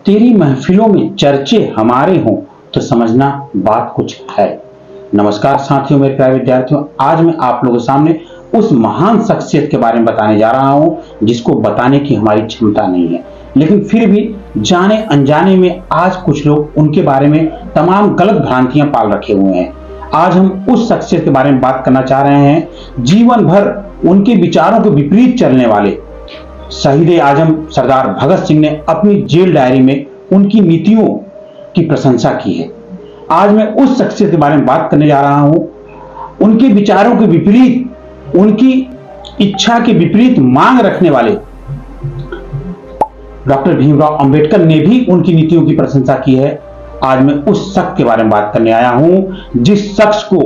तेरी महफिलों में चर्चे हमारे हों तो समझना बात कुछ है। नमस्कार साथियों, मेरे प्यारे विद्यार्थियों, आज मैं आप लोगों के सामने उस महान शख्सियत के बारे में बताने जा रहा हूं जिसको बताने की हमारी क्षमता नहीं है, लेकिन फिर भी जाने अनजाने में आज कुछ लोग उनके बारे में तमाम गलत भ्रांतियां पाल रखे हुए हैं। आज हम उस शख्सियत के बारे में बात करना चाह रहे हैं, जीवन भर उनके विचारों के विपरीत चलने वाले शहीद आजम सरदार भगत सिंह ने अपनी जेल डायरी में उनकी नीतियों की प्रशंसा की है। आज मैं उस शख्सियत के बारे में बात करने जा रहा हूं, उनके विचारों के विपरीत, उनकी इच्छा के विपरीत मांग रखने वाले डॉक्टर भीमराव अंबेडकर ने भी उनकी नीतियों की प्रशंसा की है। आज मैं उस शख्स के बारे में बात करने आया हूं जिस शख्स को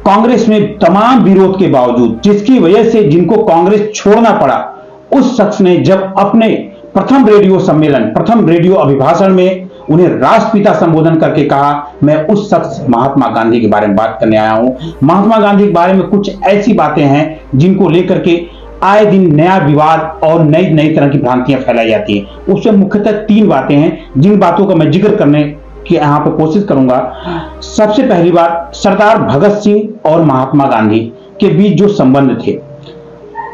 कांग्रेस में तमाम विरोध के बावजूद, जिसकी वजह से जिनको कांग्रेस छोड़ना पड़ा, उस शख्स ने जब अपने प्रथम रेडियो सम्मेलन, प्रथम रेडियो अभिभाषण में उन्हें राष्ट्रपिता संबोधन करके कहा, मैं उस शख्स महात्मा गांधी के बारे में बात करने आया हूं। महात्मा गांधी के बारे में कुछ ऐसी बातें हैं जिनको लेकर के आए दिन नया विवाद और नई नई तरह की भ्रांतियां फैलाई जाती हैं। उसमें मुख्यतः 3 बातें हैं जिन बातों का मैं जिक्र करने की यहां पर कोशिश करूंगा। सबसे पहली बात, सरदार भगत सिंह और महात्मा गांधी के बीच जो संबंध थे,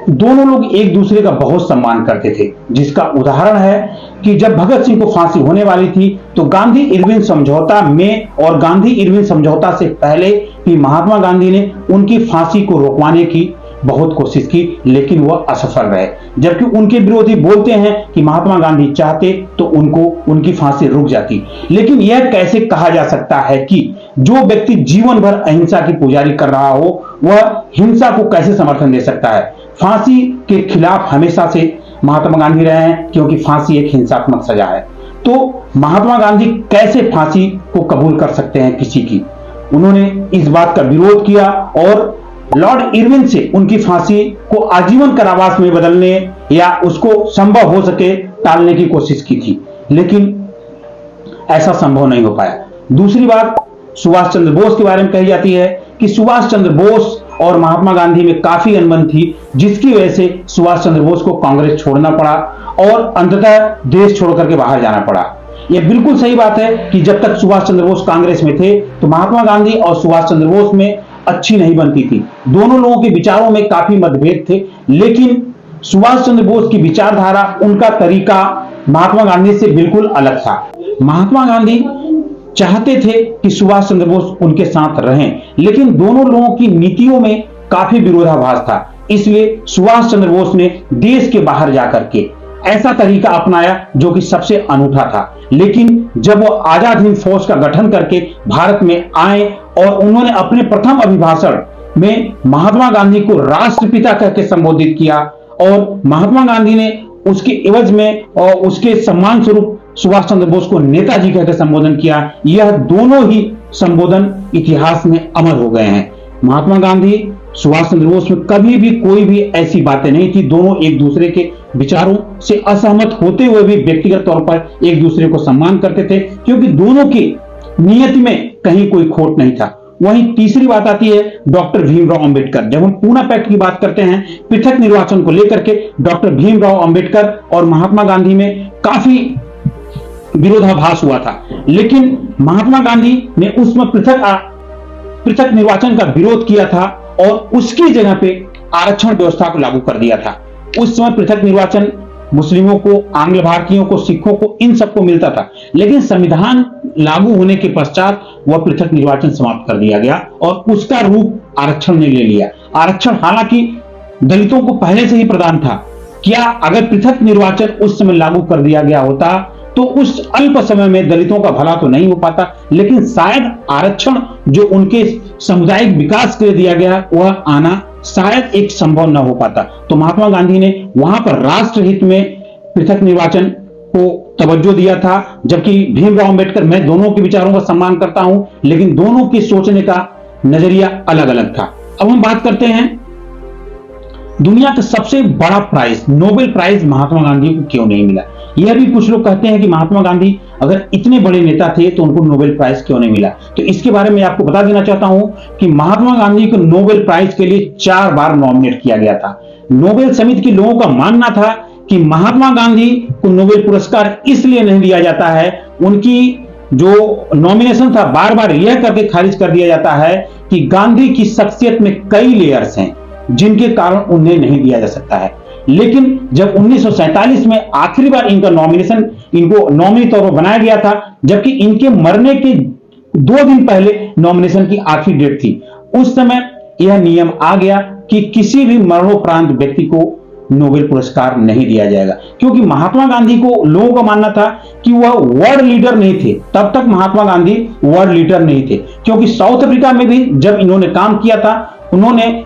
दोनों लोग एक दूसरे का बहुत सम्मान करते थे, जिसका उदाहरण है कि जब भगत सिंह को फांसी होने वाली थी तो गांधी इरविन समझौता में और गांधी इरविन समझौता से पहले भी महात्मा गांधी ने उनकी फांसी को रोकवाने की बहुत कोशिश की, लेकिन वह असफल रहे। जबकि उनके विरोधी बोलते हैं कि महात्मा गांधी चाहते तो उनकी फांसी रुक जाती। लेकिन यह कैसे कहा जा सकता है कि जो व्यक्ति जीवन भर अहिंसा की पुजारी कर रहा हो, वह हिंसा को कैसे समर्थन दे सकता है? फांसी के खिलाफ हमेशा से महात्मा गांधी रहे हैं, क्योंकि फांसी एक हिंसात्मक सजा है। तो महात्मा गांधी कैसे फांसी को कबूल कर सकते हैं किसी की? उन्होंने इस बात का विरोध किया और लॉर्ड इरविन से उनकी फांसी को आजीवन कारावास में बदलने या उसको संभव हो सके टालने की कोशिश की थी, लेकिन ऐसा संभव नहीं हो पाया। दूसरी बात, सुभाष चंद्र बोस के बारे में कही जाती है कि सुभाष चंद्र बोस और महात्मा गांधी में काफी अनबन थी, जिसकी वजह से सुभाष चंद्र बोस को कांग्रेस छोड़ना पड़ा और अंततः देश छोड़ करके बाहर जाना पड़ा। यह बिल्कुल सही बात है कि जब तक सुभाष चंद्र बोस कांग्रेस में थे तो महात्मा गांधी और सुभाष चंद्र बोस में अच्छी नहीं बनती थी। दोनों लोगों के विचारों में काफी मतभेद थे, लेकिन सुभाष चंद्र बोस की विचारधारा, उनका तरीका महात्मा गांधी से बिल्कुल अलग था। महात्मा गांधी चाहते थे कि सुभाष चंद्र बोस उनके साथ रहें, लेकिन दोनों लोगों की नीतियों में काफी विरोधाभास था। इसलिए सुभाष चंद्र बोस ने देश के बाहर जाकर के ऐसा तरीका अपनाया जो कि सबसे अनूठा था। लेकिन जब वो आजाद हिंद फौज का गठन करके भारत में आए और उन्होंने अपने प्रथम अभिभाषण में महात्मा गांधी को राष्ट्रपिता कहकर संबोधित किया और महात्मा गांधी ने उसके एवज में और उसके सम्मान स्वरूप सुभाष चंद्र बोस को नेताजी कहकर संबोधन किया, यह दोनों ही संबोधन इतिहास में अमर हो गए हैं। महात्मा गांधी सुभाष चंद्र बोस में कभी भी कोई भी ऐसी बातें नहीं थी। दोनों एक दूसरे के विचारों से असहमत होते हुए भी व्यक्तिगत तौर पर एक दूसरे को सम्मान करते थे, क्योंकि दोनों की नियति में कहीं कोई खोट नहीं था। वहीं तीसरी बात आती है डॉक्टर भीमराव अंबेडकर। जब हम पूना पैक्ट की बात करते हैं, पृथक निर्वाचन को लेकर के डॉक्टर भीमराव अंबेडकर और महात्मा गांधी में काफी विरोधाभास हुआ था, लेकिन महात्मा गांधी ने उसमें पृथक निर्वाचन का विरोध किया था और उसकी जगह पे आरक्षण व्यवस्था को लागू कर दिया था। उस समय पृथक निर्वाचन मुस्लिमों को, आंग्ल भारतीयों को, सिखों को, इन सबको मिलता था, लेकिन संविधान लागू होने के पश्चात वह पृथक निर्वाचन समाप्त कर दिया गया और उसका रूप आरक्षण ने ले लिया। आरक्षण हालांकि दलितों को पहले से ही प्रदान था। क्या अगर पृथक निर्वाचन उस समय लागू कर दिया गया होता तो उस अल्प समय में दलितों का भला तो नहीं हो पाता, लेकिन शायद आरक्षण जो उनके सामुदायिक विकास के लिए दिया गया वह आना शायद एक संभव न हो पाता। तो महात्मा गांधी ने वहां पर राष्ट्रहित में पृथक निर्वाचन को तवज्जो दिया था, जबकि भीमराव अंबेडकर, मैं दोनों के विचारों का सम्मान करता हूं, लेकिन दोनों के सोचने का नजरिया अलग अलग था। अब हम बात करते हैं दुनिया का सबसे बड़ा prize, Nobel prize Mahatma Gandhi को क्यों नहीं मिला। यह भी कुछ लोग कहते हैं कि महात्मा गांधी अगर इतने बड़े नेता थे तो उनको नोबेल प्राइज क्यों नहीं मिला। तो इसके बारे में आपको बता देना चाहता हूं कि महात्मा गांधी को नोबेल प्राइज के लिए 4 बार नॉमिनेट किया गया था। नोबेल समिति के लोगों का मानना था कि महात्मा गांधी को नोबेल पुरस्कार इसलिए नहीं दिया जाता है, उनकी जो नॉमिनेशन था बार बार यह करके खारिज कर दिया जाता है कि गांधी की शख्सियत में कई लेयर्स हैं जिनके कारण उन्हें नहीं दिया जा सकता है। लेकिन जब 1947 में आखिरी बार इनका नॉमिनेशन, इनको नॉमिनी तौर पर बनाया गया था, जबकि इनके मरने के 2 दिन पहले नॉमिनेशन की आखिरी डेट थी, उस समय यह नियम आ गया कि किसी भी मरणोपरांत व्यक्ति को नोबेल पुरस्कार नहीं दिया जाएगा, क्योंकि महात्मा गांधी को लोगों का मानना था कि वह वर्ल्ड लीडर नहीं थे। तब तक महात्मा गांधी वर्ल्ड लीडर नहीं थे, क्योंकि साउथ अफ्रीका में भी जब इन्होंने काम किया था, उन्होंने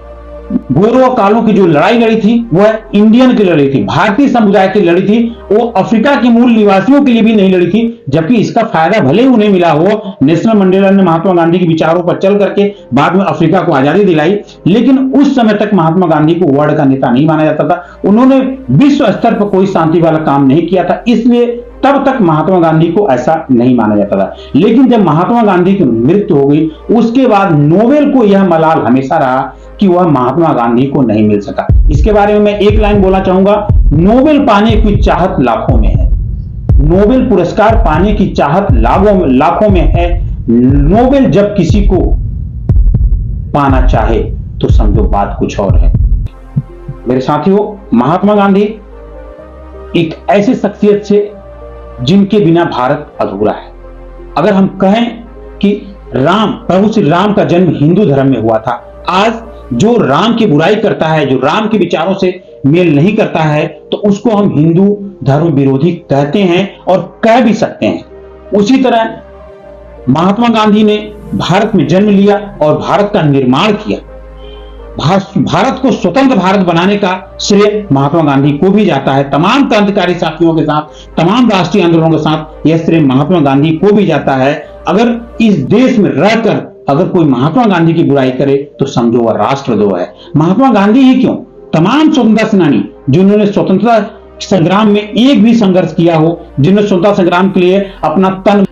गोरों और कालों की जो लड़ाई लड़ी थी वह इंडियन की लड़ी थी, भारतीय समुदाय की लड़ी थी, वो अफ्रीका के मूल निवासियों के लिए भी नहीं लड़ी थी। जबकि इसका फायदा भले ही उन्हें मिला हो, नेल्सन मंडेला ने महात्मा गांधी के विचारों पर चल करके बाद में अफ्रीका को आजादी दिलाई, लेकिन उस समय तक महात्मा गांधी को वर्ल्ड का नेता नहीं माना जाता था। उन्होंने विश्व स्तर पर कोई शांति वाला काम नहीं किया था, इसलिए तब तक महात्मा गांधी को ऐसा नहीं माना जाता था। लेकिन जब महात्मा गांधी की मृत्यु हो गई, उसके बाद नोबेल को यह मलाल हमेशा रहा कि वह महात्मा गांधी को नहीं मिल सका। इसके बारे में मैं एक लाइन बोलना चाहूंगा, नोबेल पाने की चाहत लाखों में है, नोबेल पुरस्कार पाने की चाहत लाखों में है। नोबेल जब किसी को पाना चाहे तो समझो बात कुछ और है। मेरे साथियों, महात्मा गांधी एक ऐसी शख्सियत से जिनके बिना भारत अधूरा है। अगर हम कहें कि प्रभु श्री राम का जन्म हिंदू धर्म में हुआ था, आज जो राम की बुराई करता है, जो राम के विचारों से मेल नहीं करता है, तो उसको हम हिंदू धर्म विरोधी कहते हैं और कह भी सकते हैं। उसी तरह महात्मा गांधी ने भारत में जन्म लिया और भारत का निर्माण किया। भारत को स्वतंत्र भारत बनाने का श्रेय महात्मा गांधी को भी जाता है। तमाम क्रांतिकारी साथियों के साथ, तमाम राष्ट्रीय आंदोलनों के साथ यह श्रेय महात्मा गांधी को भी जाता है। अगर इस देश में रहकर अगर कोई महात्मा गांधी की बुराई करे तो समझो वह राष्ट्रद्रोह है। महात्मा गांधी ही क्यों, तमाम स्वतंत्रता सेनानी जिन्होंने स्वतंत्रता संग्राम में एक भी संघर्ष किया हो, जिन्होंने स्वतंत्रता संग्राम के लिए अपना तन